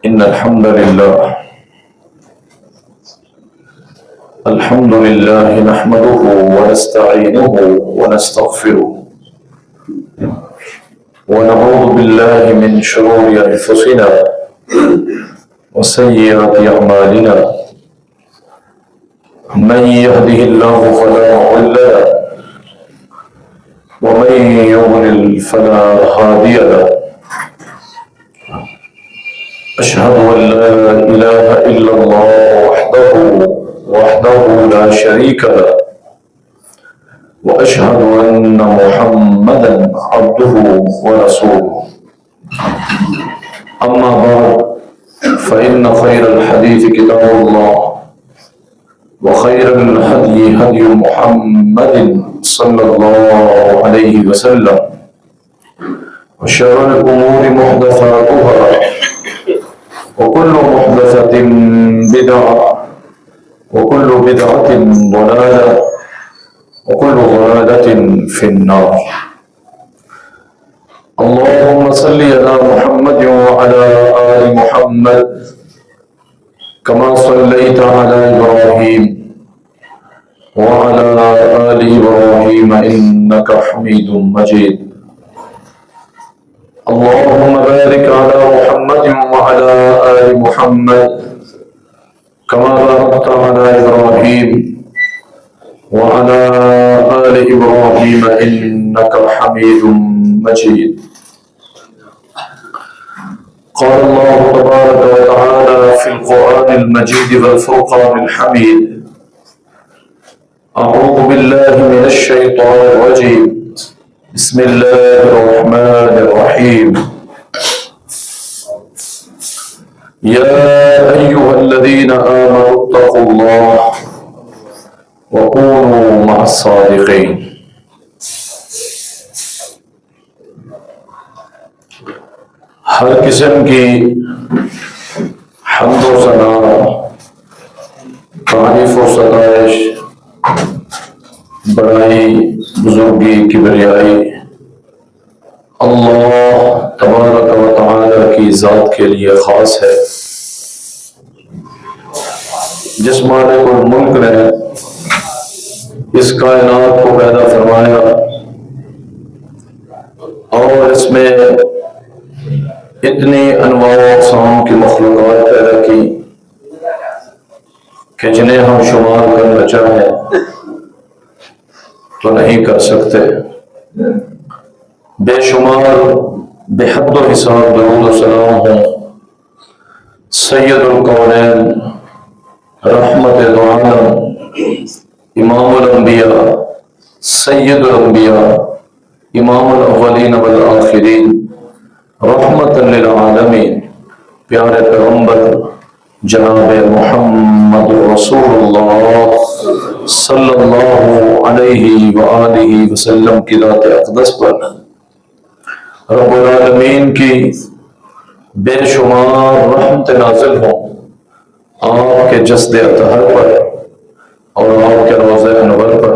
إن الحمد لله نحمده ونستعينه ونستغفره ونعوذ بالله من شرور أنفسنا وسيئات أعمالنا من يهده الله فلا مضل له ومن يضلل فلا هادي له أشهد أن لا إله إلا الله وحده لا شريك له وأشهد أن محمدا عبده ورسوله أما بعد فإن خير الحديث كتاب الله وخير الهدي هدي محمد صلى الله عليه وسلم وشر الأمور محدثاتها وكل محدثة بدعة وكل بدعة ضلالة وكل ضلالة في النار. اللهم صل على محمد وعلى آل محمد كما صليت على إبراهيم وعلى آل إبراهيم إنك حميد مجيد. اللهم بارك على محمد وعلى آل محمد كما باركت على إبراهيم وعلى آل إبراهيم إنك حميد مجيد. قال الله تبارك وتعالى في القرآن المجيد والفرقان الحميد: أعوذ بالله من الشيطان الرجيم بسم الله الرحمن الرحيم. يا أيها الذين آمنوا اتقوا الله وكونوا مع الصادقين. ہر قسم کی حمد و ثنا، تعریف و ستائش، بڑائی، بزرگی، کبریائی اللہ تبارک و تعالی کی ذات کے لیے خاص ہے، جس مالک الملک نے اس کائنات کو پیدا فرمایا اور اس میں اتنی انواع و اقسام کی مخلوقات پیدا کی کہ جنہیں ہم شمار کرنا چاہیں تو نہیں کر سکتے. بے شمار بے حد و حساب درود و سلام ہوں سید الکونین، رحمت العالم، امام الانبیاء، سید الانبیاء، امام الاولین والآخرین، رحمت للعالمین، پیارے پیغمبر جناب محمد رسول اللہ صلی اللہ علیہ وآلہ وسلم کی ذات اقدس پر رب العالمین کی بے شمار رحمت نازل ہوں آپ کے جسد اطہر پر اور آپ کے روضہ انور پر،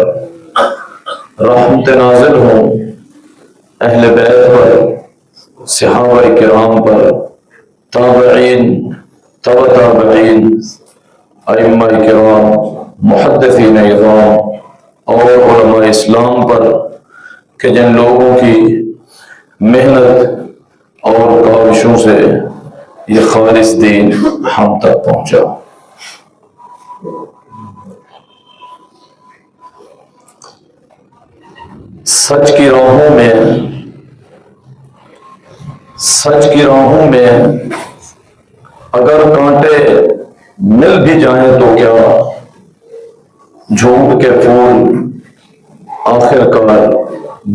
رحمت نازل ہوں اہل بیت پر، صحابہ کرام پر، تابعین، تبع تابعین، ائمہ کرام، محدثین اعظام اور علماء اسلام پر کہ جن لوگوں کی محنت اور کاوشوں سے یہ خالص دین ہم تک پہنچا. سچ کی راہوں میں اگر کانٹے مل بھی جائیں تو کیا، جھوٹ کے پھول آخر کار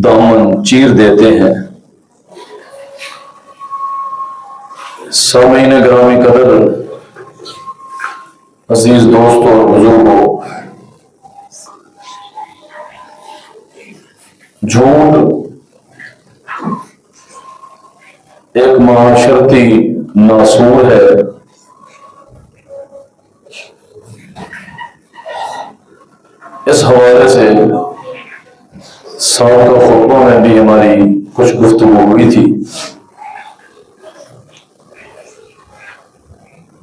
دامن چیر دیتے ہیں. سامعین گرامی قدر، عزیز دوستوں اور بزرگوں، جھوٹ ایک معاشرتی ناسور ہے. اس حوالے سے سابقہ خطبہ میں بھی ہماری کچھ گفتگو ہوئی تھی.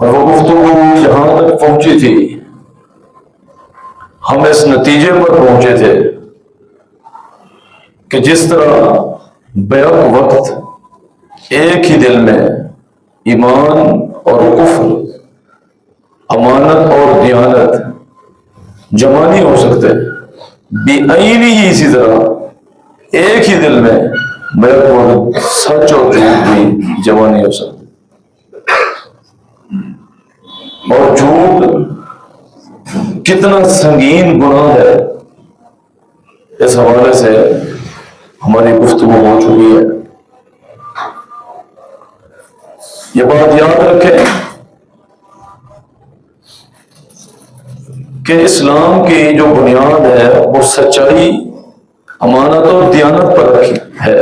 اور وہ گفتگو جہاں تک پہنچی تھی ہم اس نتیجے پر پہنچے تھے کہ جس طرح بیک وقت ایک ہی دل میں ایمان اور کفر، امانت اور دیانت جمع نہیں ہو سکتے، بعینی ہی اسی طرح ایک ہی دل میں بیک وقت سچ اور جھوٹ بھی جمع نہیں ہو سکتے۔ اور جھوٹ کتنا سنگین گناہ ہے، اس حوالے سے ہماری گفتگو ہو چکی ہے۔ یہ بات یاد رکھیں کہ اسلام کی جو بنیاد ہے وہ سچائی، امانت اور دیانت پر رکھی ہے۔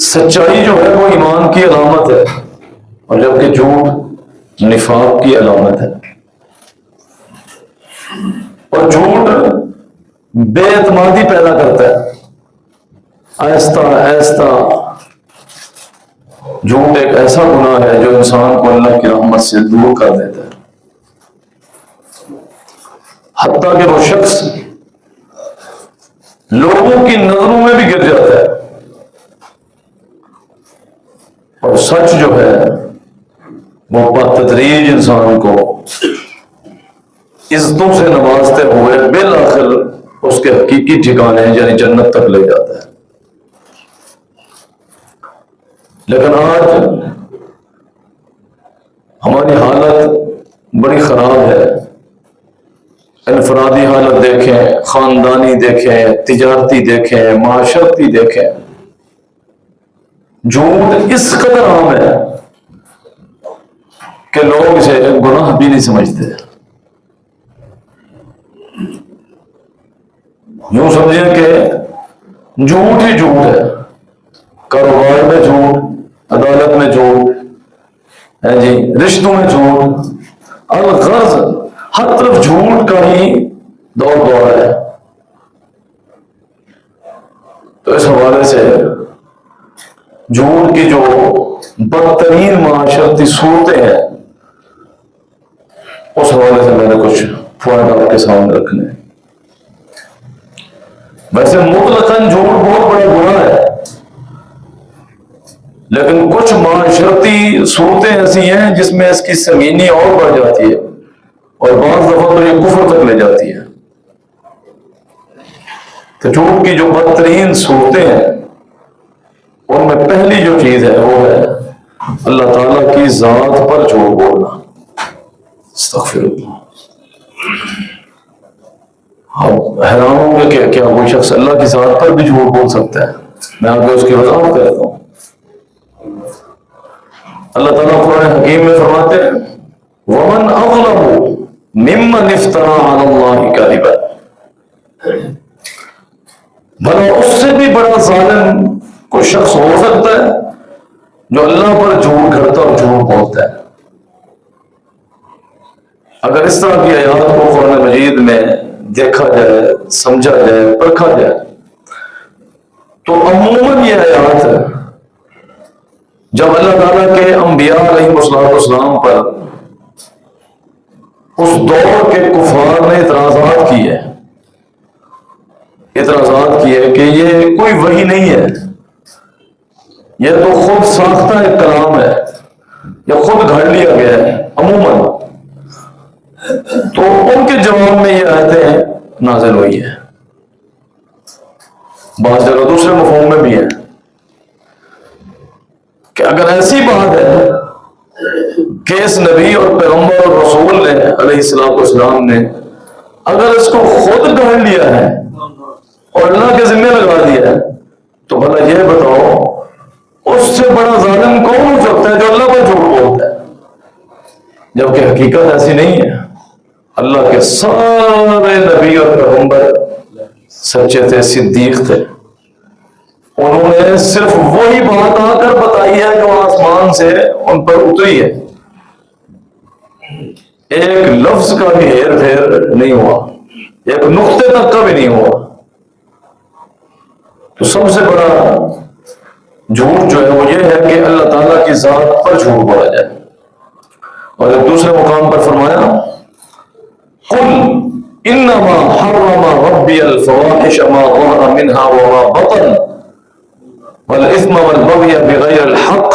سچائی جو ہے وہ ایمان کی علامت ہے، اور جبکہ جھوٹ نفاق کی علامت ہے۔ اور جھوٹ بے اعتمادی پیدا کرتا ہے، آہستہ آہستہ جھوٹ ایک ایسا گناہ ہے جو انسان کو اللہ کی رحمت سے دور کر دیتا ہے، حتیٰ کہ وہ شخص لوگوں کی نظروں میں بھی گر جاتا ہے، اور سچ جو ہے وہ بتدریج انسان کو عزتوں سے نوازتے ہوئے بالآخر اس کے حقیقی ٹھکانے یعنی جنت تک لے جاتا ہے۔ لیکن آج ہماری حالت بڑی خراب ہے، انفرادی حالت دیکھیں، خاندانی دیکھیں، تجارتی دیکھیں، معاشرتی دیکھیں، جھوٹ اس قدر عام ہے کہ لوگ اسے گناہ بھی نہیں سمجھتے۔ یوں سمجھیں کہ جھوٹ ہی جھوٹ ہے، کاروبار میں جھوٹ، عدالت میں جھوٹ ہے جی، رشتوں میں جھوٹ، الغرض ہر طرف جھوٹ کا ہی دور ہے۔ تو اس حوالے سے جھوٹ کی جو بدترین معاشرتی صورتیں ہیں اس حوالے سے میں نے کچھ پوائنٹ آپ کے سامنے رکھنے۔ ویسے مطلقاً جھوٹ بہت بڑا گناہ ہے، لیکن کچھ معاشرتی صورتیں ایسی ہیں جس میں اس کی سنگینی اور بڑھ جاتی ہے، اور بعض دفعہ تو یہ کفر تک لے جاتی ہے۔ تو جھوٹ کی جو بدترین صورتیں ہیں ان میں پہلی جو چیز ہے وہ ہے اللہ تعالیٰ کی ذات پر جھوٹ بولنا۔ استغفر اللہ۔ آپ حیران ہوں گے کہ کیا کوئی شخص اللہ کی ذات پر بھی جھوٹ بول سکتا ہے؟ میں آپ کو اس کی وضاحت کرتا ہوں۔ اللہ تعالیٰ قرآن حکیم میں فرماتے ہیں وَمَنْ أَظْلَمُ مِمَّنِ افْتَرَىٰ عَلَى اللَّهِ كَذِبًا، بھلا اس سے بھی بڑا ظالم کوئی شخص ہو سکتا ہے جو اللہ پر جھوٹ گھڑتا اور جھوٹ بولتا ہے؟ اگر اس طرح کی آیات کو قرآن مجید میں دیکھا جائے، سمجھا جائے، پرکھا جائے تو عموماً یہ آیات جب اللہ تعالیٰ کے انبیاء علیہ السلام پر اس دور کے کفار نے اعتراضات کیے کہ یہ کوئی وحی نہیں ہے، یہ تو خود ساختہ ایک کلام ہے، یا خود گھڑ لیا گیا ہے عموماً، تو ان کے جواب میں یہ آیتیں نازل ہوئی ہے۔ بعض جگہ دوسرے مفہوم میں بھی ہے کہ اگر ایسی بات ہے کہ اس نبی اور پیغمبر اور رسول نے علیہ السلام نے اگر اس کو خود گھڑ لیا ہے اور اللہ کے ذمہ لگا دیا ہے تو بھلا یہ بتاؤ اس سے بڑا ظالم کون ہو سکتا ہے جو اللہ پر جھوٹ بولتا ہے؟ جبکہ حقیقت ایسی نہیں ہے۔ اللہ کے سارے نبی اور پیغمبر سچے تھے، صدیق تھے، انہوں نے صرف وہی بات آ کر بتائی ہے جو آسمان سے ان پر اتری ہے، ایک لفظ کا بھی ہیر پھیر نہیں ہوا، ایک نقطے تک کا بھی نہیں ہوا۔ تو سب سے بڑا جھوٹ جو ہے وہ یہ ہے کہ اللہ تعالیٰ کی ذات پر جھوٹ بولا جائے. اور ایک دوسرے مقام پر فرمایا قل انما حرم ربی الفواحش ما ظهر منها وما بطن والاثم والبغي بغير الحق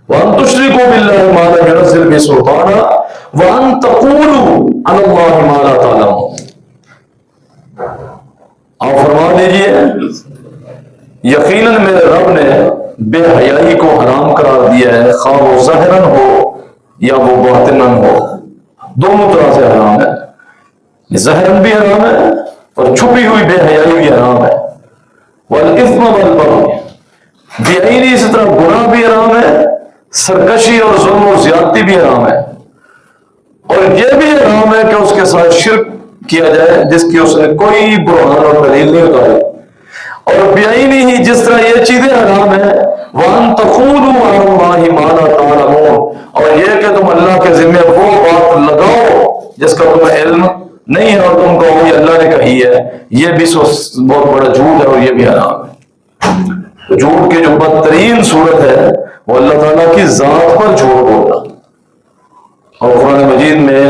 وان تشركوا بالله ما لم ينزل به سلطانا وان تقولوا على الله ما لا تعلمون. آپ فرما دیجئے یقیناً میرے رب نے بے حیائی کو حرام قرار دیا ہے، خواہ وہ ظاہراً ہو یا وہ باطناً ہو، دونوں طرح سے حرام ہے. ظاہراً بھی حرام ہے اور چھپی ہوئی بے حیائی بھی حرام ہے. والاثم والبغي، بے عینی اسی طرح گناہ بھی حرام ہے، سرکشی اور ظلم و زیادتی بھی حرام ہے. اور یہ بھی حرام ہے کہ اس کے ساتھ شرک کیا جائے جس کی اس نے کوئی برہان اور دلیل نہیں اتاری. اور بے عینی ہی جس طرح یہ چیزیں حرام ہیں وَأَن تَقُولُوا عَلَى اللَّهِ مَا لَا تَعْلَمُونَ، اور یہ کہ تم اللہ کے ذمہ وہ بات لگاؤ جس کا تمہیں علم نہیں ہے اور تم کہو یہ اللہ نے کہی ہے، یہ بھی بہت بڑا جھوٹ ہے اور یہ بھی حرام ہے. جھوٹ کی جو بدترین صورت ہے وہ اللہ تعالیٰ کی ذات پر جھوٹ بولنا. اور قرآن مجید میں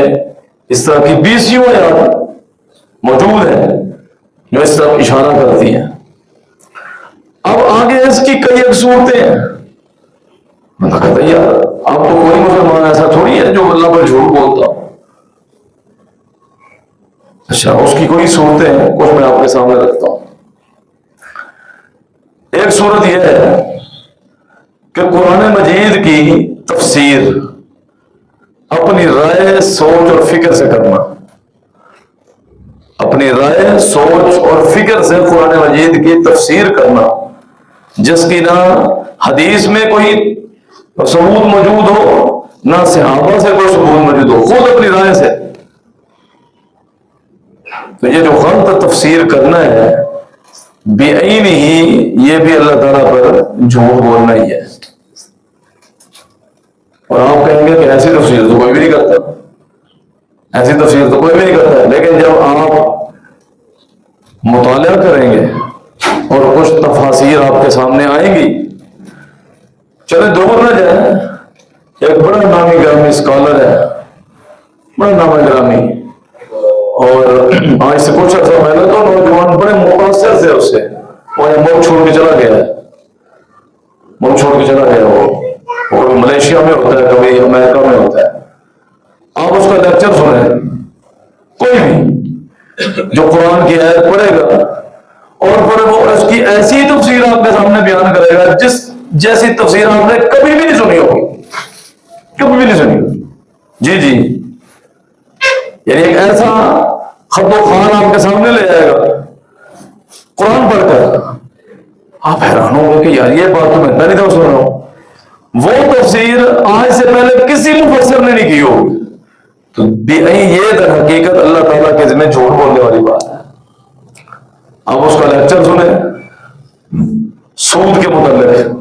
اس طرح کی 20 آیات موجود ہیں جو اس طرف اشارہ کرتی ہیں. اب آگے اس کی کئی ایک صورتیں ہیں. میں کہتا یار آپ تو کوئی مسلمان ایسا تھوڑی ہے جو اللہ پر جھوٹ بولتا. اچھا اس کی کوئی صورتیں ہیں، کچھ میں آپ کے سامنے رکھتا ہوں. ایک صورت یہ ہے کہ قرآن مجید کی تفسیر اپنی رائے، سوچ اور فکر سے کرنا. اپنی رائے، سوچ اور فکر سے قرآن مجید کی تفسیر کرنا جس کی نہ حدیث میں کوئی ثبوت موجود ہو نہ صحابہ سے کوئی ثبوت موجود ہو، خود اپنی رائے سے. تو یہ جو غلط تفسیر کرنا ہے بعین ہی یہ بھی اللہ تعالیٰ پر جھوٹ بولنا ہی ہے. اور آپ کہیں گے کہ ایسی تفسیر تو کوئی بھی نہیں کرتا، ایسی تفسیر تو کوئی بھی نہیں کرتا. لیکن جب آپ مطالعہ کریں گے اور کچھ تفاسیر آپ کے سامنے آئیں گی، چلے دور نہ جائیں. ایک بڑا نامی گرامی اسکالر ہے، بڑا نامی گرامی، اور آج سے کچھ عرصہ پہلے تو نوجوان بڑے متاثر تھے اس سے. وہ ملک چھوڑ کے چلا گیا ہے، ملک چھوڑ کے چلا گیا. وہ کبھی ملیشیا میں ہوتا ہے، کبھی امریکہ میں ہوتا ہے. آپ اس کا لیکچر سنیں، کوئی بھی جو قرآن کی آیت پڑھے گا اور پھر وہ اس کی ایسی تفسیر آپ کے سامنے بیان کرے گا جیسی تفسیر آپ نے کبھی بھی نہیں سنی ہوگی، کبھی بھی نہیں سنی. جی جی، یعنی ایک ایسا خط و خوان آپ کے سامنے لے آئے گا قرآن پڑھ کر، آپ حیران ہوں گے کہ یار یہ بات تو میں پہلی دفعہ سن رہا ہوں. وہ تفسیر آج سے پہلے کسی مفسر نے نہیں کی ہوگی. تو یہ در حقیقت اللہ تعالیٰ کے ذمہ جھوٹ بولنے والی بات ہے. آپ اس کا لیکچر سنیں سود کے متعلق،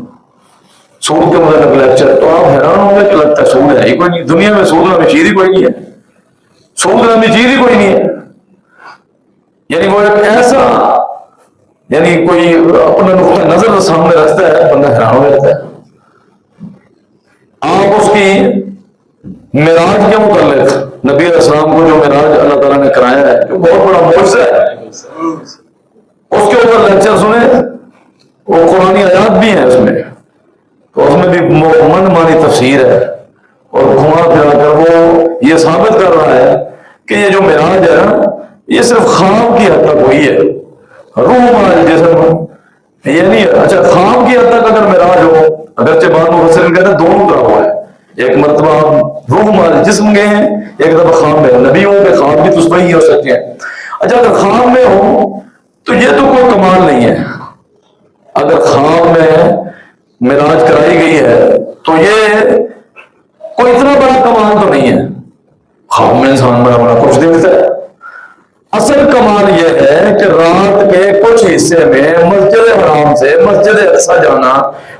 سود کے متعلق لیکچر، تو آپ حیران ہوں گے کہ لگتا ہے سود ہے ہی کوئی نہیں دنیا میں، سود نامی چیز ہی کوئی نہیں ہے، سود نامی چیز ہی کوئی نہیں ہے. یعنی وہ ایک ایسا، یعنی کوئی اپنا نقطہ نظر سامنے رکھتا ہے، بندہ حیران ہو جاتا ہے. آپ اس کی معراج کے متعلق، نبی علیہ السلام کو جو معراج اللہ تعالیٰ نے کرایا ہے جو بہت بڑا معجزہ ہے، اس کے اوپر لیکچر سنیں. وہ قرآنی آیات بھی ہیں اس میں، تو اس میں بھی من مانی تفسیر ہے. اور گھما پھرا کر وہ یہ ثابت کر رہا ہے کہ یہ جو معراج ہے نا، یہ صرف خواب کی حد تک ہوئی ہے، روح مال جسم یہ نہیں ہے. اچھا خواب کی حد تک اگر معراج ہو، اگرچہ بعض مفسرین کہتے ہیں دونوں طرح ہوا ہے. ایک مرتبہ روح مال جسم گئے ہیں، ایک دفعہ خواب میں. نبیوں کے خواب بھی تو صحیح ہو سکتے ہیں. اچھا اگر خواب میں ہو تو یہ تو کوئی کمال نہیں ہے. اگر خواب میں معراج کرائی گئی ہے تو یہ کوئی اتنا بڑا کمال تو نہیں ہے. خواب میں انسان بڑا بڑا کچھ دیکھتا ہے. اصل کمال یہ ہے کہ رات کے کچھ حصے میں مسجد حرام سے مسجد اقصی جانا،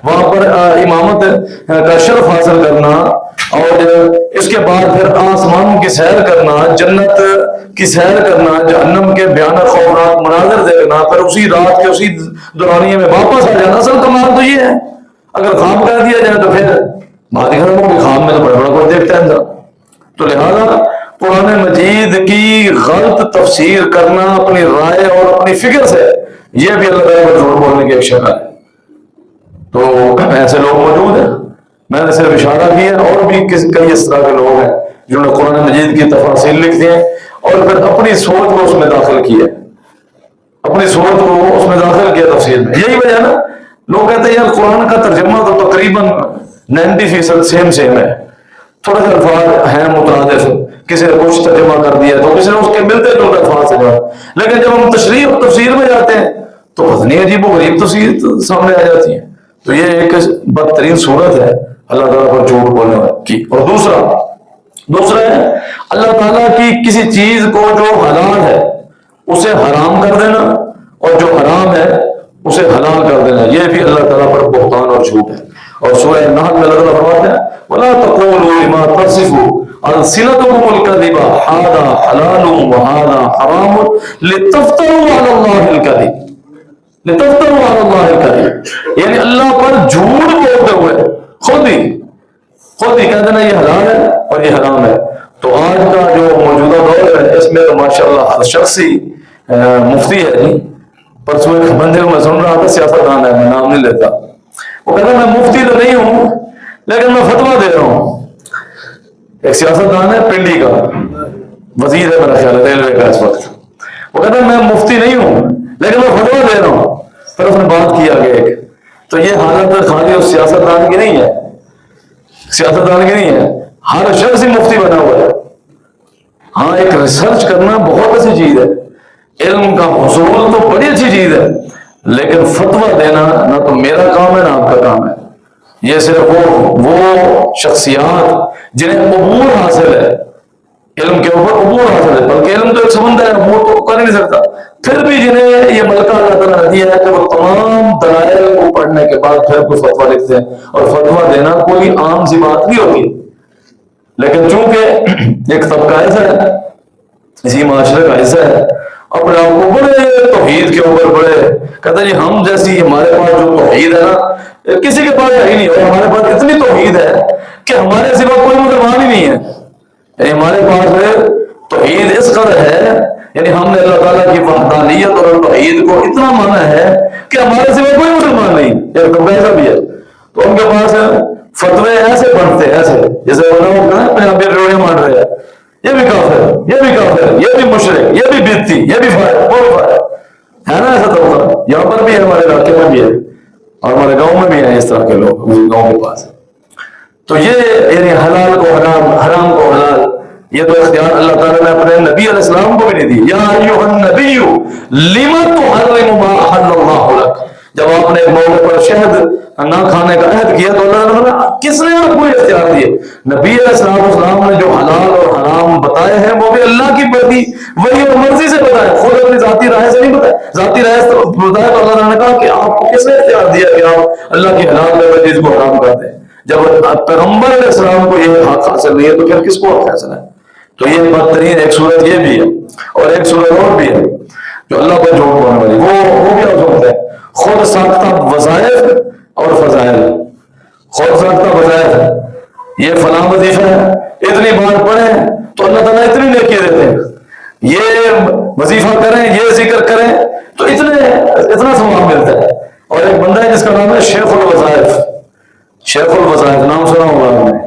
وہاں پر امامت کا شرف حاصل کرنا، اور اس کے بعد پھر آسمان کی سیر کرنا، جنت کی سیر کرنا، جہنم کے بھیانک خوفناک مناظر دیکھنا، پھر اسی رات کے اسی دورانیے میں واپس آ جانا. اصل کمال تو یہ ہے. اگر خواب کہہ دیا جائے تو پھر بات کروں کہ خواب میں تو بڑا بڑا کچھ دیکھتا ہے انسان. تو لہذا قرآن مجید کی غلط تفسیر کرنا اپنی رائے اور اپنی فکر سے، یہ بھی اللہ تعالیٰ کو جھوٹ بولنے کی ایک شکل ہے. تو ایسے لوگ موجود ہیں، میں نے صرف اشارہ کیا، اور بھی کئی اس طرح کے لوگ ہیں جنہوں نے قرآن مجید کی تفاصیل لکھ دی ہیں اور پھر اپنی سوچ کو اس میں داخل کیا، اپنی سوچ کو اس میں داخل کیا تفسیر میں. یہی وجہ ہے نا، لوگ کہتے ہیں یار قرآن کا ترجمہ تو تقریباً 90% سیم ہے، تھوڑے سے الفاظ ہیں مترادف، کسی نے کچھ ترجمہ کر دیا تو کسی نے اس کے ملتے جلتے الفاظ سے جوڑا، لیکن جب ہم تشریح اور تفسیر میں جاتے ہیں تو پتہ عجیب و غریب تفسیر سامنے آ جاتی ہے. تو یہ ایک بدترین صورت ہے اللہ تعالیٰ پر جھوٹ بولنے کی. اور دوسرا ہے اللہ تعالیٰ کی کسی چیز کو جو حلال ہے اسے حرام کر دینا، اور جو حرام ہے اسے حلال کر دینا، یہ بھی اللہ تعالیٰ پر بہتان اور جھوٹ ہے. اور سورہ نحل میں اللہ تعالیٰ فرماتے ہیں وَلَا تَقُولُوا لِمَا تَصِفُ أَلْسِنَتُكُمُ الْكَذِبَ هَذَا حَلَالٌ وَهَذَا حَرَامٌ لِتَفْتَرُوا عَلَى اللَّهِ الْكَذِبَ لِتَفْتَرُوا عَلَى اللَّهِ الْكَذِبَ، یعنی اللہ پر جھوٹ بولتے ہوئے خود ہی کہہ دینا یہ حلال ہے اور یہ حرام ہے. تو آج کا جو موجودہ دور ہے اس میں تو ماشاءاللہ ہر شخص ہی مفتی ہے. نہیں، پرسوں ایک بندے کو میں سن رہا تھا، سیاستدان ہے، میں نام نہیں لیتا، وہ کہتا میں مفتی تو نہیں ہوں لیکن میں فتویٰ دے رہا ہوں. ایک سیاستدان ہے پنڈی کا، وزیر ہے میرا خیال ہے ریلوے کا اس وقت، وہ کہتا میں مفتی نہیں ہوں لیکن میں فتویٰ دے رہا ہوں. پھر اس نے بات کی آگے ایک، تو یہ حالت خالی اس سیاستدان کی نہیں ہے، سیاستدان کی نہیں ہے، ہر شخص ہی مفتی بنا ہوا ہے. ہاں ایک ریسرچ کرنا بہت اچھی چیز ہے، علم کا حصول تو بڑی اچھی چیز ہے، لیکن فتویٰ دینا نہ تو میرا کام ہے نہ آپ کا کام ہے. یہ صرف وہ شخصیات جنہیں عبور حاصل ہے، علم کے اوپر عبور حاصل ہے، بلکہ علم تو ایک سمندر ہے، عبور تو کر ہی نہیں سکتا، پھر بھی جنہیں یہ ملکہ اللہ تعالیٰ نے دیا ہے کہ وہ تمام دلائل کو پڑھنے کے بعد پھر کوئی فتویٰ لکھتے ہیں. اور فتویٰ دینا کوئی عام سی بات نہیں ہوتی، لیکن چونکہ ایک طبقہ ایسا ہے، اسی معاشرے کا حصہ ہے، اپنے آپ کو بڑے توحید کے اوپر بڑے کہتے جی ہم جیسی، ہمارے پاس جو توحید ہے نا کسی کے پاس ہے ہی نہیں، اور ہمارے پاس اتنی توحید ہے کہ ہمارے سوا کوئی مسلمان ہی نہیں ہے. یعنی ہمارے پاس توحید اس قدر ہے، یعنی ہم نے اللہ تعالیٰ کی وحدانیت اور توحید کو اتنا مانا ہے کہ ہمارے سوا کوئی مسلمان نہیں. ایک طبقہ ایسا بھی ہے، تو ان کے پاس فتوے ایسے بنتے ہیں، ایسے جیسے پنجابی روڑیاں مان رہے ہیں، یہ بھی کافر، یہ بھی کافر، یہ بھی مشرک، یہ بھی بدعتی، یہ بھی فارغ، وہ بھی فارغ ہے نا. ایسا طبقہ یہاں پر بھی ہے، ہمارے علاقے میں بھی ہے اور ہمارے گاؤں میں بھی ہیں اس طرح کے لوگ گاؤں کے پاس. تو یہ یعنی حلال کو حرام، حرام کو حلال، یہ تو اختیار اللہ تعالیٰ نے اپنے نبی علیہ السلام کو بھی نہیں دی. یا ایھا النبی لم تحرم ما احل اللہ لک، جب آپ نے ایک موقع پر شہد نہ کھانے کا عہد کیا تو اللہ نے کس نے آپ کو اختیار دیے؟ نبی علیہ السلام نے جو حلال اور حرام بتائے ہیں وہ بھی اللہ کی مرضی، وہی اور مرضی سے بتائے، خود اپنی ذاتی رائے سے نہیں بتائے. ذاتی رائے سے بتایا تو اللہ نے کہا کہ آپ کو کس نے اختیار دیا کہ آپ اللہ کی حلال میں چیز کو حرام کر دیں؟ جب پیغمبر علیہ السلام کو یہ حق حاصل نہیں ہے تو پھر کس کو حق حاصل ہے؟ تو یہ بدترین ایک صورت یہ بھی ہے، اور ایک صورت اور بھی ہے جو اللہ پر جھوٹ بولنے والی، وہ بھی آپ سنتے ہیں خود ساختہ وظائف اور فضائل. خود ساختہ وظائف، یہ فلاں وظیفہ ہے، اتنی بار پڑھیں تو اللہ تعالیٰ اتنی نیکی دیتے ہیں، یہ وظیفہ کریں، یہ ذکر کریں تو اتنا ثواب ملتا ہے. اور ایک بندہ ہے جس کا نام ہے شیخ الوظائف، شیخ الوظائف نام سنا ہوگا آپ نے،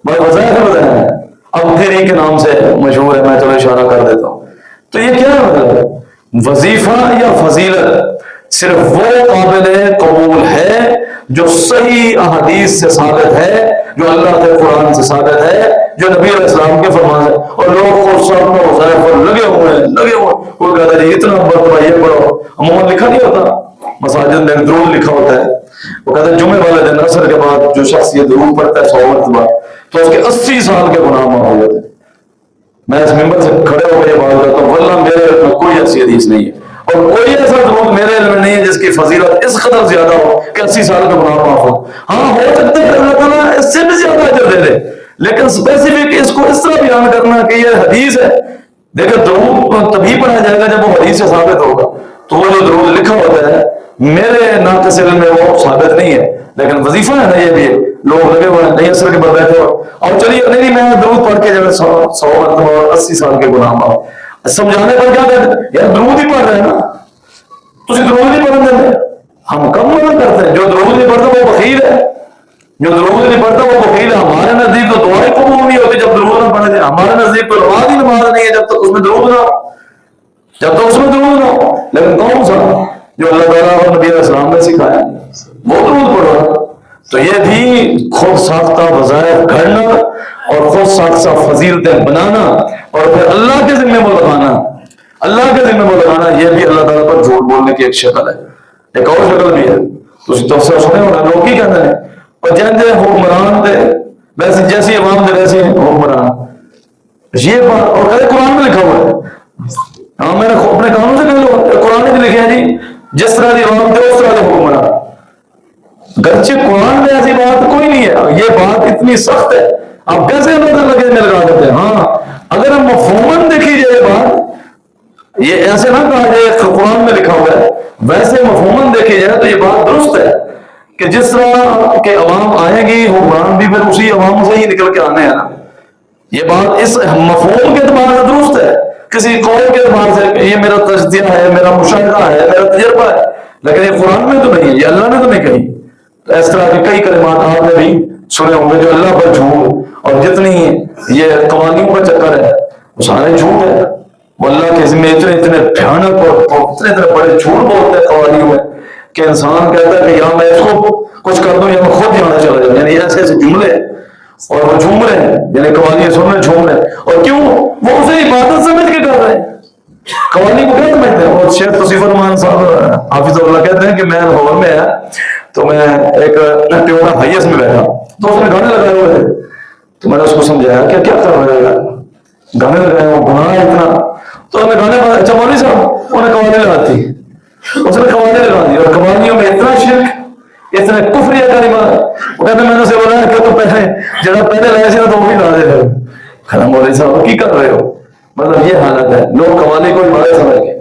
بھائی وظائف بتائیں، اب پھر کے نام سے مشہور ہے، میں چلو اشارہ کر دیتا ہوں. تو یہ کیا ہے مطلب؟ وظیفہ یا فضیلت صرف وہ قابل قبول ہے جو صحیح احادیث سے ثابت ہے، جو اللہ کے قرآن سے ثابت ہے، جو نبی علیہ السلام کے فرمان ہے. اور لوگ خود سب وظائف پر لگے ہوئے، کوئی کہتا ہے اتنا مرتبہ یہ پڑھو، عموماً لکھا نہیں ہوتا، مساجد میں درود لکھا ہوتا ہے، وہ کہتے ہیں جمعے والے دن عصر کے بعد جو شخص یہ درود پڑھتا ہے 100 مرتبہ تو اس کے 80 سال کے گناہ معاف ہو جاتے ہیں. میں اس ممبر سے کھڑے ہو کے یہ بات کرتا ہوں، واللہ میرے علم میں کوئی ایسی حدیث نہیں ہے، اور کوئی ایسا درود میرے علم میں نہیں ہے جس کی فضیلت اس قدر زیادہ ہو کہ 80 سال کا گناہ معاف ہو. ہاں ہو سکتا ہے اللہ تعالیٰ اس سے بھی زیادہ اجر دے دے، لیکن اسپیسیفک اس کو اس طرح بیان کرنا کہ یہ حدیث ہے. دیکھیں درود تبھی پڑھا جائے گا جب وہ حدیث سے ثابت ہوگا. تو وہ جو درود لکھا ہوتا ہے میرے ناقص علم میں وہ ثابت نہیں ہے، لیکن وظیفہ ہے نا یہ بھی لوگ لگے ہوئے نہیں اثر کے بعد بیٹھے ہو اور چلیے نہیں میں درود پڑھ کے جو 100 مرتبہ 80 سال کے گناہ معاف سمجھانے پر کیا کہتے ہیں یار درود ہی پڑھ رہے ہیں نا تجھے درود نہیں پڑھنے دیتے ہم کم منع کرتے ہیں جو درود نہیں پڑھتا وہ بخیل ہے جو درود نہیں پڑھتا وہ بخیل ہے ہمارے نزدیک تو دعائیں قبول نہیں ہوتی جب درود نہ پڑھے ہمارے نزدیک تو نماز ہی نماز نہیں ہے جب تک اس میں درود نہ ہو جب تک اس میں درود نہ ہو لیکن کون سا جو اللہ تعالیٰ اور نبی علیہ السلام نے سکھایا وہ درود پڑھو تو یہ بھی خود ساختہ وظائف گھڑنا اور خود ساختہ فضیلتیں بنانا اور پھر اللہ کے ذمہ وہ لگانا اللہ کے ذمہ وہ لگانا یہ بھی اللہ تعالیٰ پر جھوٹ بولنے کی ایک شکل ہے ایک اور شکل بھی ہے تفسیر سنے ہونا لوگ کی کہتے ہیں اور جیسے حکمران تھے ویسے جیسی عوام تھے ویسے حکمران یہ بات اور کہتے قرآن میں لکھا ہوا ہے ہاں میں نے اپنے کانوں سے کہہ لو قرآن میں لکھا ہے جی جس طرح کی عوام تھے اس طرح کے حکمران گرچہ قرآن میں ایسی بات کوئی نہیں ہے یہ بات اتنی سخت ہے آپ کیسے اللہ لگے میں لگا دیتے ہیں ہاں اگر ہم مفہوماً دیکھی جائے بات یہ ایسے نہ کہا جائے قرآن میں لکھا ہوا ہے ویسے مفہوماً دیکھی جائے تو یہ بات درست ہے کہ جس طرح کے عوام آئے گی حکمران بھی پھر اسی عوام سے ہی نکل کے آنے ہیں نا یہ بات اس مفہوم کے اعتبار سے درست ہے کسی قول کے اعتبار سے یہ میرا تجزیہ ہے میرا مشاہدہ ہے میرا تجربہ ہے لیکن یہ قرآن میں تو نہیں ہے یہ اللہ نے تو نہیں کہی اس طرح کے کئی کلمات آپ نے بھی سنے ہوں گے جو اللہ پر جھوٹ اور جتنی یہ قوانین کا چکر ہے وہ سارے جھوٹ ہے وہ اللہ کے ذمہ اتنے بھیانک اور اتنے بڑے جھوٹ بولتے ہیں قوانین میں کہ انسان کہتا ہے کہ یا میں اس کو کچھ کر دوں یا میں خود جانا چلا جاؤں یعنی ایسے ایسے جملے اور وہ جھوم رہے ہیں یعنی قوانین سن رہے جھوم رہے ہیں اور کیوں وہ اسے عبادت سمجھ کے کر رہے ہیں قوانین کو کیا سمجھتے ہیں اور شیخ توصیف الرحمان صاحب حافظ اللہ کہتے ہیں کہ میں لاہور میں ہے تو میں ایک ٹیوڑا ہائیس میں بیٹھا تو اس نے گانے لگائے ہوئے تھے تو میں نے اس کو سمجھایا کہ کیا کر رہے ہیں گانے لگائے وہ گناہ ہے اتنا تو ہمیں گانے اچھا مولوی صاحب انہیں قوانین لگاتی اس نے قوانین لگا دی اور قوانینوں میں اتنا شرک اتنا کفر یا کلمات وہ کہتے ہیں میں نے اسے بولا کہ تو پہلے جڑا پہلے لائے سے تو وہ بھی لا دے رہے ہو مولوی صاحب کی کر رہے ہو مطلب یہ حالت ہے لوگ قوانین کو بڑے سمجھ گئے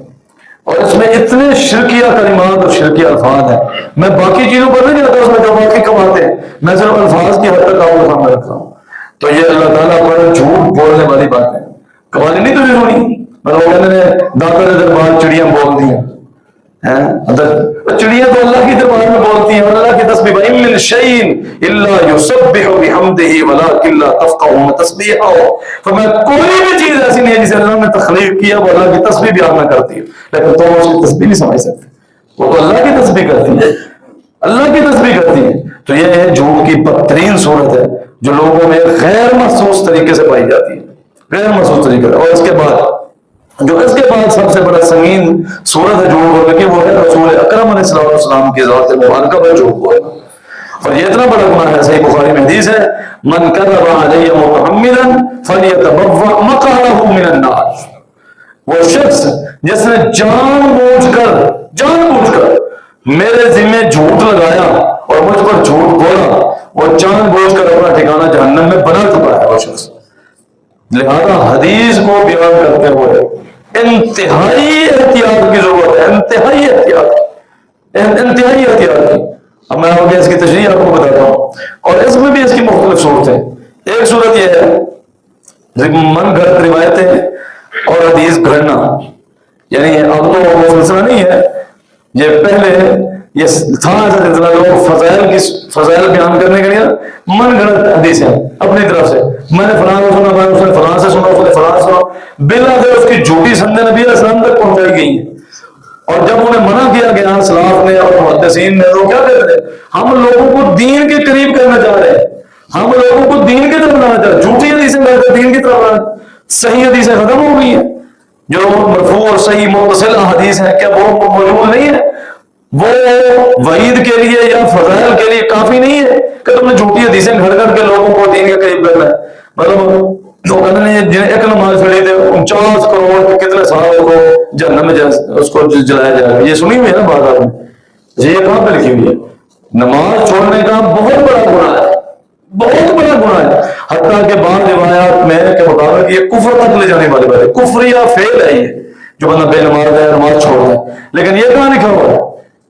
اور اس میں اتنے شرکیہ کلمات اور شرکیہ الفاظ ہیں میں باقی چیزوں پر نہیں جاتا اس میں جو باقی کماتے ہیں میں صرف الفاظ کی حد تک آپ کو سامنے رکھتا ہوں تو یہ اللہ تعالیٰ پر جھوٹ بولنے والی بات ہے قوانین نہیں تجھے سنی مطلب وہ کہتے ہیں داتا نے دربار چڑیاں بول دی ہیں چڑیاں تو اللہ کی دربار میں بولتی ہیں اور اللہ کی تسبیح وَإِن مِّن شَيْءٍ إِلَّا يُسَبِّحُ بِحَمْدِهِ وَلَٰكِن لَّا تَفْقَهُونَ تَسْبِيحَهُ فرمایا کوئی بھی چیز ایسی نہیں ہے جسے اللہ نے تخلیق کیا وہ اللہ کی تسبیح بیان نہ کرتی ہے لیکن تم اس کی تسبیح نہیں سمجھ سکتے وہ تو اللہ کی تسبیح کرتی ہے اللہ کی تسبیح کرتی ہے تو یہ ہے جھوٹ کی بدترین صورت ہے جو لوگوں میں غیر محسوس طریقے سے پائی جاتی ہے غیر محسوس طریقے سے اور اس کے بعد جو اس کے بعد سب سے بڑا سنگین صورت ہے جھوٹ بولنے کی وہ ہے رسول اکرم علیہ السلام کی ذات مبارکہ پر جھوٹ بولنا اور یہ اتنا بڑا گناہ ہے صحیح بخاری میں حدیث ہے من کذب علی متعمدا فلیتبوأ مقعدہ من النار وہ شخص جس نے جان بوجھ کر میرے ذمہ جھوٹ لگایا اور مجھ پر جھوٹ بولا وہ جان بوجھ کر اپنا ٹھکانہ جہنم میں بنا چکا ہے وہ شخص لہذا حدیث کو بیان کرتے ہوئے انتہائی احتیاط کی ضرورت ہے انتہائی احتیاط کی اب میں آگے اس کی تشریح آپ کو بتاتا ہوں اور اس میں بھی اس کی مختلف صورتیں ایک صورت یہ ہے من گھڑت روایتیں اور حدیث گھڑنا یعنی اب تو وہ سلسلہ نہیں ہے یہ پہلے یہ تھا ایسا سلسلہ لوگ فضائل بیان کرنے کے لیے من گھڑت حدیث ہے اپنی طرف سے میں نے فلاں کو سنا میں نے فلاں سے سنا اس نے فلاں سنا بلا کر اس کی جھوٹی سند نبی علیہ السلام تک پہنچائی گئی ہیں اور جب انہیں منع کیا گیا سلاف نے اور محدثین نے وہ کیا کہتے ہیں ہم لوگوں کو دین کے قریب کرنا چاہ رہے ہیں ہم لوگوں کو دین کی طرف لانا چاہ رہے ہیں جھوٹی حدیثیں کہتے دین کی طرف لانا صحیح حدیثیں ختم ہو گئی ہیں جو مرفوع اور صحیح متصل حدیث ہے کیا وہ موجود نہیں ہے وہ وعید کے لیے یا فضائل کے لیے کافی نہیں ہے کہ تم نے جھوٹی حدیثیں گھڑ کر کے لوگوں کو دین کے قریب کرنا ہے مطلب جو کہتے ہیں جنہیں ایک نماز پڑھی تھے 49 کروڑ کے کتنے صحابہ کو جہنم میں اس کو جلایا جائے گا یہ سنی ہوئی ہے نا بات آپ نے یہ کہاں پہ لکھی ہوئی ہے نماز چھوڑنے کا بہت بڑا گناہ ہے بہت بڑا گناہ ہے حتیٰ کہ بعض روایات میں کے مطابق یہ کفر تک لے جانے والی بات ہے کفر یا فعل ہے یہ جو بندہ بے نماز ہے نماز چھوڑ ہے لیکن یہ کہاں لکھا ہوا ہے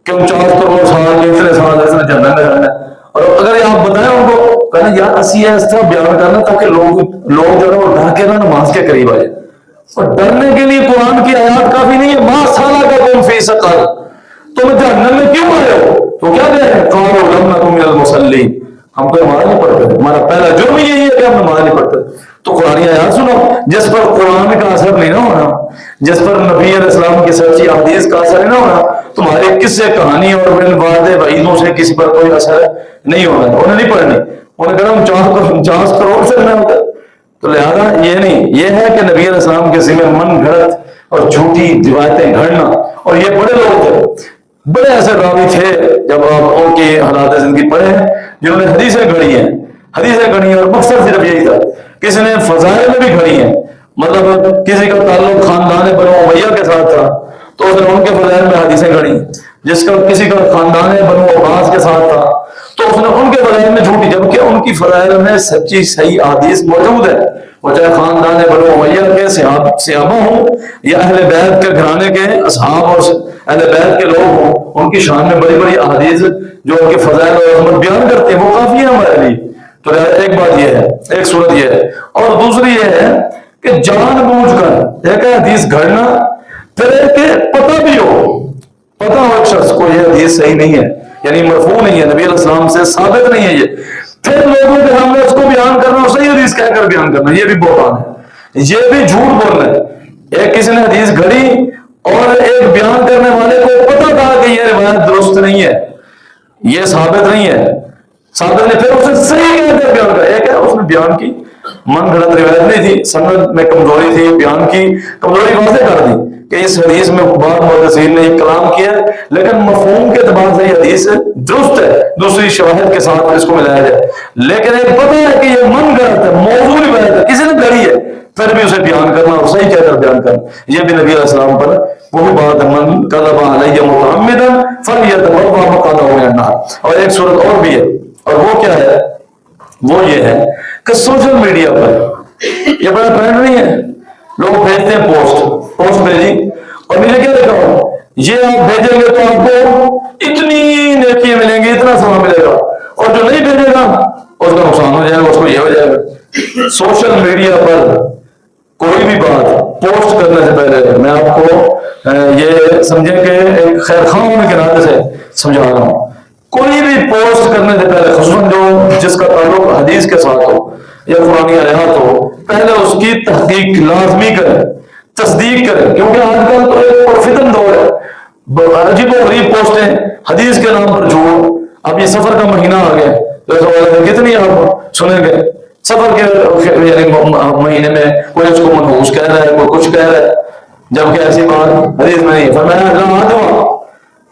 کہ 49 کروڑ سال اتنے سال ایسے جہنم میں جانا ہے نا یار اسی اس طرح بیان کرنا تاکہ لوگ جو ہے وہ ڈر کے نا نماز کے قریب آ جائے. اور ڈرنے کے لیے قرآن کی آیات کافی نہیں ہے. ما سالککم فی سقر, تم جہنم میں کیوں آئے ہو؟ تو کیا کہہ رہے ہیں؟ قالوا لم نک من المصلین, ہم تو نماز نہیں پڑھتے, ہمارا پہلا جرم یہی ہے کہ ہم نماز نہیں پڑھتے. تو قرآن آیات سنو جس پر قرآن کا اثر نہیں نہ ہونا, جس پر نبی علیہ السلام کی سچی حدیث کا اثر نہیں نہ ہونا, تمہارے قصے کہانی اور وعدے وعیدوں سے کسی پر کوئی اثر نہیں ہونا. انہیں نہیں پڑھنی, انہیں کہنا 50 کروڑ سے نہ ہوتا. تو لہذا یہ نہیں, یہ ہے کہ نبی علیہ السلام کے ذمہ من گھڑت اور جھوٹی روایتیں گھڑنا. اور یہ بڑے لوگ تھے, بڑے ایسے راوی تھے, جب آپ ان کی حالات زندگی پڑھے ہیں جنہوں نے حدیثیں گھڑی ہیں, اور مقصد صرف یہی تھا. کسی نے فضائل میں بھی گھڑی ہیں, مطلب کسی کا تعلق خاندان بنو امیہ کے ساتھ تھا تو اس نے ان کے فضائل میں حدیثیں گھڑی. جس کا کسی کا خاندان بنو عباس کے ساتھ تھا تو اس نے ان کے فضائل میں جھوٹی, جبکہ ان کی فضائل میں سچی صحیح حدیث موجود ہے. وہ چاہے خاندان بنو امیہ کے صحابہ ہوں یا اہل بیت کے گھرانے کے اصحاب اور اہل بیت کے لوگ ہوں, ان کی شان میں بڑی بڑی احادیث جو ان کے فضائل اور عظمت بیان کرتے ہیں وہ کافی ہے ہمارے لیے. تو ایک بات یہ ہے, ایک صورت یہ ہے. اور دوسری یہ ہے کہ جان بوجھ کر ایک حدیث گھڑنا, پھر ایک پتہ بھی ہو, پتہ ہو ایک شخص کو یہ حدیث صحیح نہیں ہے, یعنی مرفوع نہیں ہے, نبی علیہ السلام سے ثابت نہیں ہے, یہ پھر لوگوں کے سامنے اس کو بیان کرنا اور صحیح حدیث کہہ کر بیان کرنا, یہ بھی بہتان ہے, یہ بھی جھوٹ بولنا ہے. ایک کسی نے حدیث گھڑی اور ایک بیان کرنے والے کو پتہ تھا کہ یہ روایت درست نہیں ہے, یہ ثابت نہیں ہے, ثابت نہیں, پھر اسے صحیح کہہ کر بیان کرا. ایک ہے اس نے بیان کی, من گھڑت روایت نہیں تھی, سند میں کمزوری تھی, بیان کی کمزوری واضح کر دی کہ اس حدیث میں بعض محدثین نے یہ کلام کیا ہے, لیکن مفہوم کے اعتبار سے یہ حدیث درست ہے, دوسری شواہد کے ساتھ اس کو ملایا جائے. لیکن ایک پتہ ہے کہ یہ من گھڑت ہے, موضوع روایت ہے, کسی نے گھڑی ہے, پھر بھی اسے بیان کرنا اور صحیح کہہ کر بیان کرنا, یہ بھی نبی علیہ السلام پر وہی بات ہے, من کذب علی متعمدا فلیتبوأ مقعدہ من النار. اور ایک صورت اور بھی ہے, اور وہ کیا ہے, وہ یہ ہے کہ سوشل میڈیا پر یہ بڑا ٹرینڈ نہیں ہے, لوگ بھیجتے ہیں پوسٹ بھیجی اور مجھے کیا لکھا ہو, یہ آپ بھیجیں گے تو آپ کو اتنی نیکی ملیں گی, اتنا ثواب ملے گا, اور جو نہیں بھیجے گا اس کا نقصان ہو جائے گا, اس کو یہ ہو جائے گا. سوشل میڈیا پر کوئی بھی بات پوسٹ کرنے سے پہلے میں آپ کو یہ سمجھیں کہ ایک خیر خواہ ہونے کے ناطے سے سمجھا رہا ہوں, کوئی بھی پوسٹ کرنے سے پہلے خصوصاً جو جس کا تعلق حدیث کے ساتھ ہو یا قرآنی آیات ہو, پہلے اس کی تحقیق لازمی کریں, تصدیق کریں, کیونکہ آج کل تو ایک پرفتن دور ہے, عجیب و غریب پوسٹیں حدیث کے نام پر جھوٹ. اب یہ سفر کا مہینہ آ گیا, کتنی آپ سنیں گے سفر کے یعنی مہینے میں کوئی اس کو منحوس کہہ رہا ہے, کوئی کچھ کہہ رہا ہے, جبکہ ایسی بات حدیث میں نہیں. فرمایا لا عدوى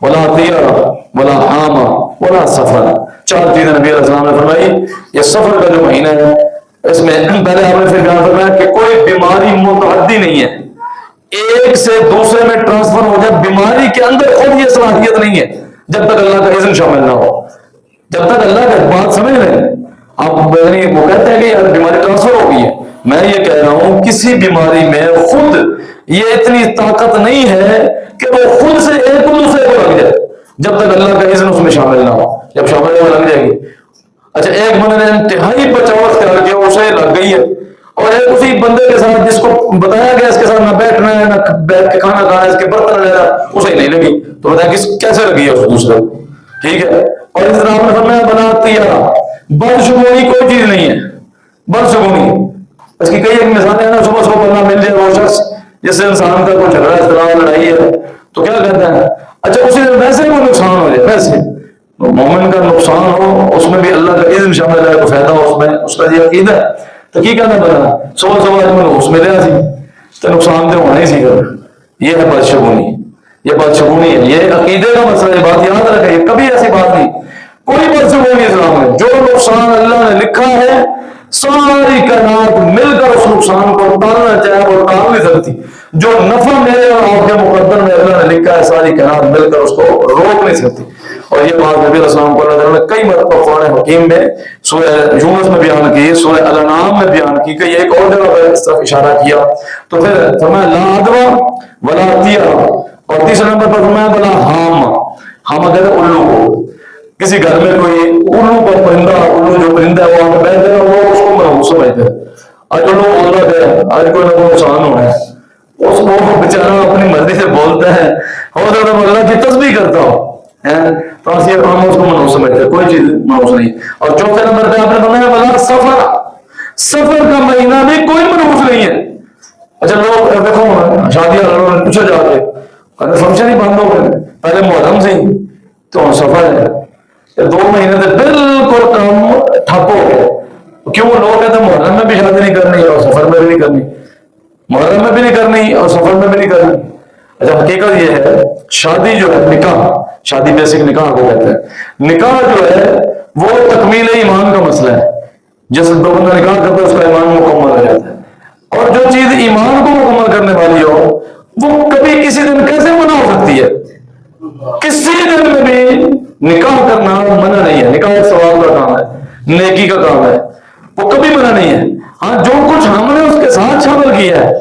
ولا طیرہ ولا حامہ ولا سفر, 4 چیزیں نبی علیہ السلام نے فرمائی. یہ سفر کا جو مہینہ ہے اس میں پہلے آپ نے پھر بیان فرمایا کہ کوئی بیماری متعدی نہیں ہے, ایک سے دوسرے میں ٹرانسفر ہو جائے, بیماری کے اندر خود یہ صلاحیت نہیں ہے جب تک اللہ کا اذن شامل نہ ہو, جب تک اللہ کا بات سمجھ رہے ہیں آپ. وہ کہتے ہیں کہ یار بیماری ٹرانسفر ہو گئی ہے, میں یہ کہہ رہا ہوں کسی بیماری میں خود یہ اتنی طاقت نہیں ہے کہ وہ خود سے ایک دوسرے کو لگ جائے جب تک اللہ کا اذن اس میں شامل نہ ہو. جب شامل ہو لگ جائے گی. اچھا, ایک بندے نے انتہائی بچاؤ اختیار کیا, اسے لگ گئی ہے, اور ایک اسی بندے کے ساتھ جس کو بتایا گیا اس کے ساتھ نہ بیٹھنا ہے نہ بیٹھ کے کھانا کھانا ہے, اس کے برتن لینا, اسے نہیں لگی, تو بتایا کیسے لگی ہے اس دوسرے کو, ٹھیک ہے. اور اس طرح آپ نے فرمایا بناتی ہے, بدشگونی کوئی چیز نہیں ہے, بدشگونی اس کی کئی ایک مثالیں ہیں نا, صبح صبح بندہ مل جائے وہ شخص جس سے انسان کا کوئی جھگڑا اختلاف لڑائی ہے تو کیا کہتے ہیں, اچھا اسی دن ویسے کوئی نقصان ہو جائے, ویسے مومن کا نقصان ہو اس میں بھی اللہ کا اذن شامل ہے, کوئی فائدہ ہو اس میں, اس کا یہ عقیدہ ہے تو کی کہنا بنا صبح صبح اس میں لیا سی تو نقصان تو ہونا ہی سی کر. یہ ہے بدشگونی, یہ بدشگونی ہے, یہ عقیدے کا مسئلہ, یہ بات یاد رکھیں, یہ کبھی ایسی بات نہیں, کوئی بدشگونی اسلام میں. جو نقصان اللہ نے لکھا ہے ساری کائنات مل کر اس نقصان کو ٹالنا چاہے وہ ٹال نہیں سکتی. جو نفع میرے اور آپ کے مقدر میں اللہ نے لکھا ہے ساری کائنات مل کر اس کو روک نہیں سکتی. اور یہ بات نبی علیہ السلام کو اللہ نے کئی مرتبہ قرآن حکیم میں سورہ یونس میں بیان کی, سورہ الانعام میں بیان کی, کہ یہ ایک اور جگہ پر اس طرف اشارہ کیا. تو پھر فرمایا لا عدوى ولا طیرہ, اور تیسرے نمبر پر فرمایا بلا حامہ, حامہ کہتے ہیں الو کو, کسی گھر میں کوئی الو کا پرندہ، الو جو پرندہ ہے وہاں پہ بیٹھ جائے وہ اس کو منحوس سمجھتے ہیں. آج الو بول رہا ہے، آج کوئی نہ کوئی نقصان ہونا ہے، اس کو بیچارہ اپنی مرضی سے بولتا ہے، ہو سکتا ہے اللہ کی تسبیح کرتا ہو، تو ایسے کام اس کو منحوس سمجھتے ہیں، کوئی چیز منحوس نہیں. اور چوتھے نمبر پہ آپ نے بنایا بلا سفر، سفر کا مہینہ بھی کوئی منحوس نہیں ہے. اچھا لوگ دیکھو شادی والوں نے پوچھا جا کے فنکشن ہی بند ہو گئے، پہلے محرم سے ہی تو سفر ہے، 2 مہینے سے بالکل کام ٹھپ ہو گیا. کیوں؟ لوگ کہتے ہیں محرم میں بھی شادی نہیں کرنی اور سفر میں بھی نہیں کرنی، محرم میں بھی نہیں کرنی اور سفر میں بھی نہیں کرنی. اچھا حقیقت یہ ہے شادی جو ہے نکاح، شادی بیسک نکاح کو کہتے ہیں، نکاح جو ہے وہ تکمیل ایمان کا مسئلہ ہے. جس دو بندہ نکاح کرتا ہے اس کا ایمان مکمل ہو جاتا ہے. اور جو چیز ایمان کو مکمل کرنے والی ہو وہ کبھی کسی دن کیسے منع ہو سکتی ہے؟ کسی دن میں بھی نکاح کرنا منع نہیں ہے. نکاح ایک ثواب کا کام ہے، نیکی کا کام ہے، وہ کبھی منع نہیں ہے. ہاں جو کچھ ہم نے اس کے ساتھ شامل کیا ہے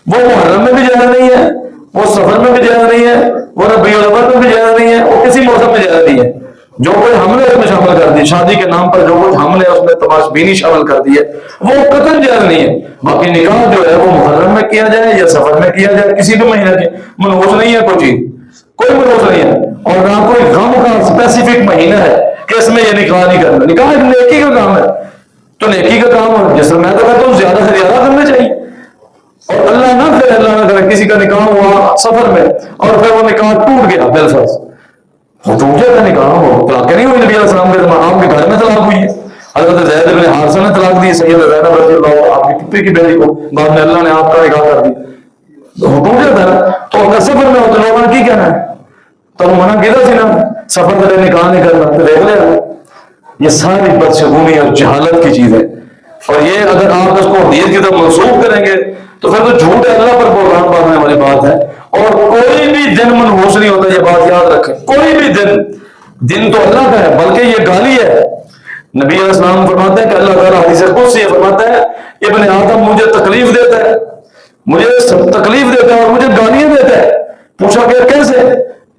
وہ محرم میں بھی جائز نہیں ہے، وہ سفر میں بھی جائز نہیں ہے، وہ ربیع الاول میں بھی جائز نہیں ہے، وہ کسی موسم میں جائز نہیں ہے. جو کچھ ہم نے اس میں شامل کر دی، شادی کے نام پر جو کچھ ہم نے اس میں تماش بینی شامل کر دی ہے وہ قطعاً جائز نہیں ہے. باقی نکاح جو ہے وہ محرم میں کیا جائے یا سفر میں کیا جائے، کسی بھی مہینے کے منحوس نہیں ہے کوئی چیز، کوئی منحوس نہیں ہے. اور نہ کوئی غم کا اسپیسیفک مہینہ ہے کہ اس میں یہ نکاح نہیں کرنا. نکاح ایک نیکی کا کام ہے، تو نیکی کا کام ہو جیسے میں تو کہتا ہوں زیادہ سے زیادہ کرنا چاہیے. اور اللہ نہ کرے، اللہ نہ کرے کسی کا نکاح ہوا سفر میں اور پھر وہ نکاح ٹوٹ گیا بالفرض، ٹوٹ جائے گا نکاح، ہو طلاق نہیں ہوئی. نبی علیہ السلام کے زمانے آپ کے گھر میں طلاق ہوئی ہے، حضرت زید بن حارثہ نے طلاق دی سید زینب رضی اللہ آپ کی پپی کی بیٹی کو، بعد میں اللہ نے آپ کا نکاح کر دی، تو ٹوٹ جاتا ہے. تو اگر سفر میں ہو تو لوگوں نے کی کہنا ہے؟ تو منع کیا سی نا سفر کرے نکاح نہیں کرنا، تو دیکھ لیا. یہ ساری بدشگونی اور جہالت کی چیز ہے. اور یہ اگر آپ اس کو حدیث کی طرف منسوخ کریں گے تو پھر تو جھوٹ اللہ پر بہتان باندھنے والی بات ہے. اور کوئی بھی دن منحوس نہیں ہوتا، یہ بات یاد رکھیں. کوئی بھی دن تو اللہ کا ہے، بلکہ یہ گالی ہے. نبی علیہ السلام فرماتے ہیں کہ اللہ تعالیٰ حدیث قدسی فرماتا ہے ابن آدم مجھے تکلیف دیتا ہے، مجھے تکلیف دیتا ہے اور مجھے گالیاں دیتا ہے. پوچھا کہ کیسے؟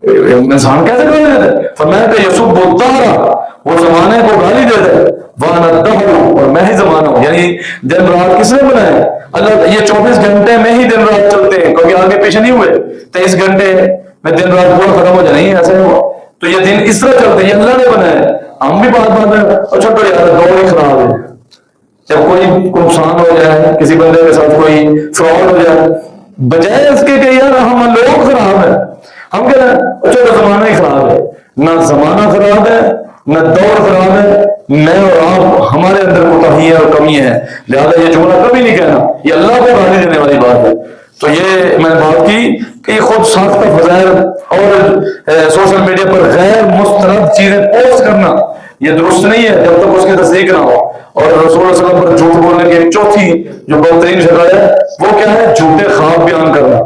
انسان کیسے گالی دیتا ہے؟ فرمایا کہ یسب الدہر، وہ زمانے کو گالی دیتا ہے، وانا الدہر، اور میں ہی زمانہ ہوں. یعنی دن رات کس نے بنایا؟ اللہ. یہ 24 گھنٹے میں ہی دن رات چلتے ہیں، کیونکہ آگے پیچھے نہیں ہوئے. 23 گھنٹے میں دن رات پورا ختم ہو جائے، نہیں ایسا ہوا. تو یہ دن اس طرح چلتے ہیں، یہ اللہ نے بنایا. ہم بھی بات بات ہیں اور چھوٹو یار دور ہی خراب ہے. جب کوئی نقصان ہو جائے، کسی بندے کے ساتھ کوئی فراڈ ہو جائے، بجائے اس کے کہ یار ہم لوگ خراب ہیں، ہم کہہ رہے ہیں چلو زمانہ ہی خراب ہے. نہ زمانہ خراب ہے نہ دور خراب ہے، میں اور آپ ہمارے اندر کوتاہی ہے اور کمی ہے، لہذا یہ جملہ کبھی نہیں کہنا، یہ اللہ کو گالی دینے والی بات ہے. تو یہ میں نے بات کی کہ یہ خود ساختہ فضائل اور سوشل میڈیا پر غیر مستند چیزیں پوسٹ کرنا یہ درست نہیں ہے جب تک اس کی تصدیق نہ ہو. اور رسول اللہ صلی اللہ علیہ وسلم پر جھوٹ بولنے کی ایک چوتھی جو بدترین شکل ہے وہ کیا ہے؟ جھوٹے خواب بیان کرنا.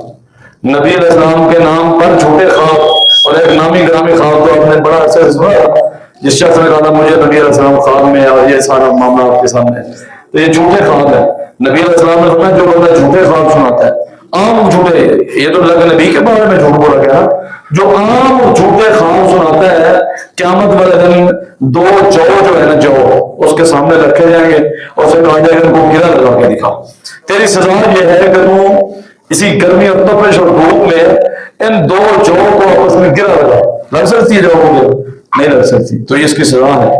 نبی علیہ السلام کے نام پر جھوٹے خواب، اور ایک نامی گرامی خواب تو آپ نے بڑا عرصے سے سنا، جس شخص نے کہا مجھے نبی علیہ السلام خواب میں، اور یہ سارا معاملہ آپ کے سامنے ہے. تو یہ جھوٹے خواب ہے. نبی علیہ السلام نے فرمایا جو بندہ جھوٹے خواب سناتا ہے، عام جھوٹے، یہ تو اللہ کے نبی کے بارے میں جھوٹ بولا گیا، جو عام جھوٹے خواب سناتا ہے قیامت والے دن 2 جو ہے نا جو اس کے سامنے رکھے جائیں گے اور اسے کہا جائے گا ان کو گرا لگا کے دکھاؤ. تیری سزا یہ ہے کہ تو اسی گرمی اور تپش اور دھوپ میں ان 2 جو کو آپس میں گرا لگا. لگ سکتی ہے جو نہیں لگ سکتی، تو یہ اس کی سزا ہے.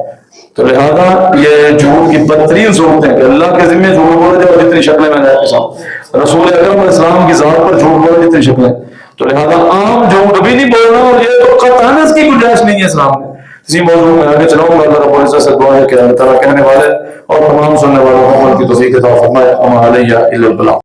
تو لہذا یہ جھوٹ کی بدترین صورت ہے کہ اللہ کے ذمہ جھوٹ بولا جائے، اور جتنی شکلیں میں نے آپ کے ساتھ رسول اکرم علیہ السلام کی ذات پر جھوٹ بولا جتنی شکلیں. تو لہذا عام جھوٹ بھی نہیں بولنا، اور یہ تو قطعاً اس کی گنجائش نہیں ہے اسلام میں. اسی موضوع میں آگے چلاؤں گا. اللہ رب العزت سے دعا ہے کہ اللہ تعالیٰ کہنے والے اور تمام سننے والوں کو عمل کی توفیق عطا فرمائے. وما علیہ الا البلاغ.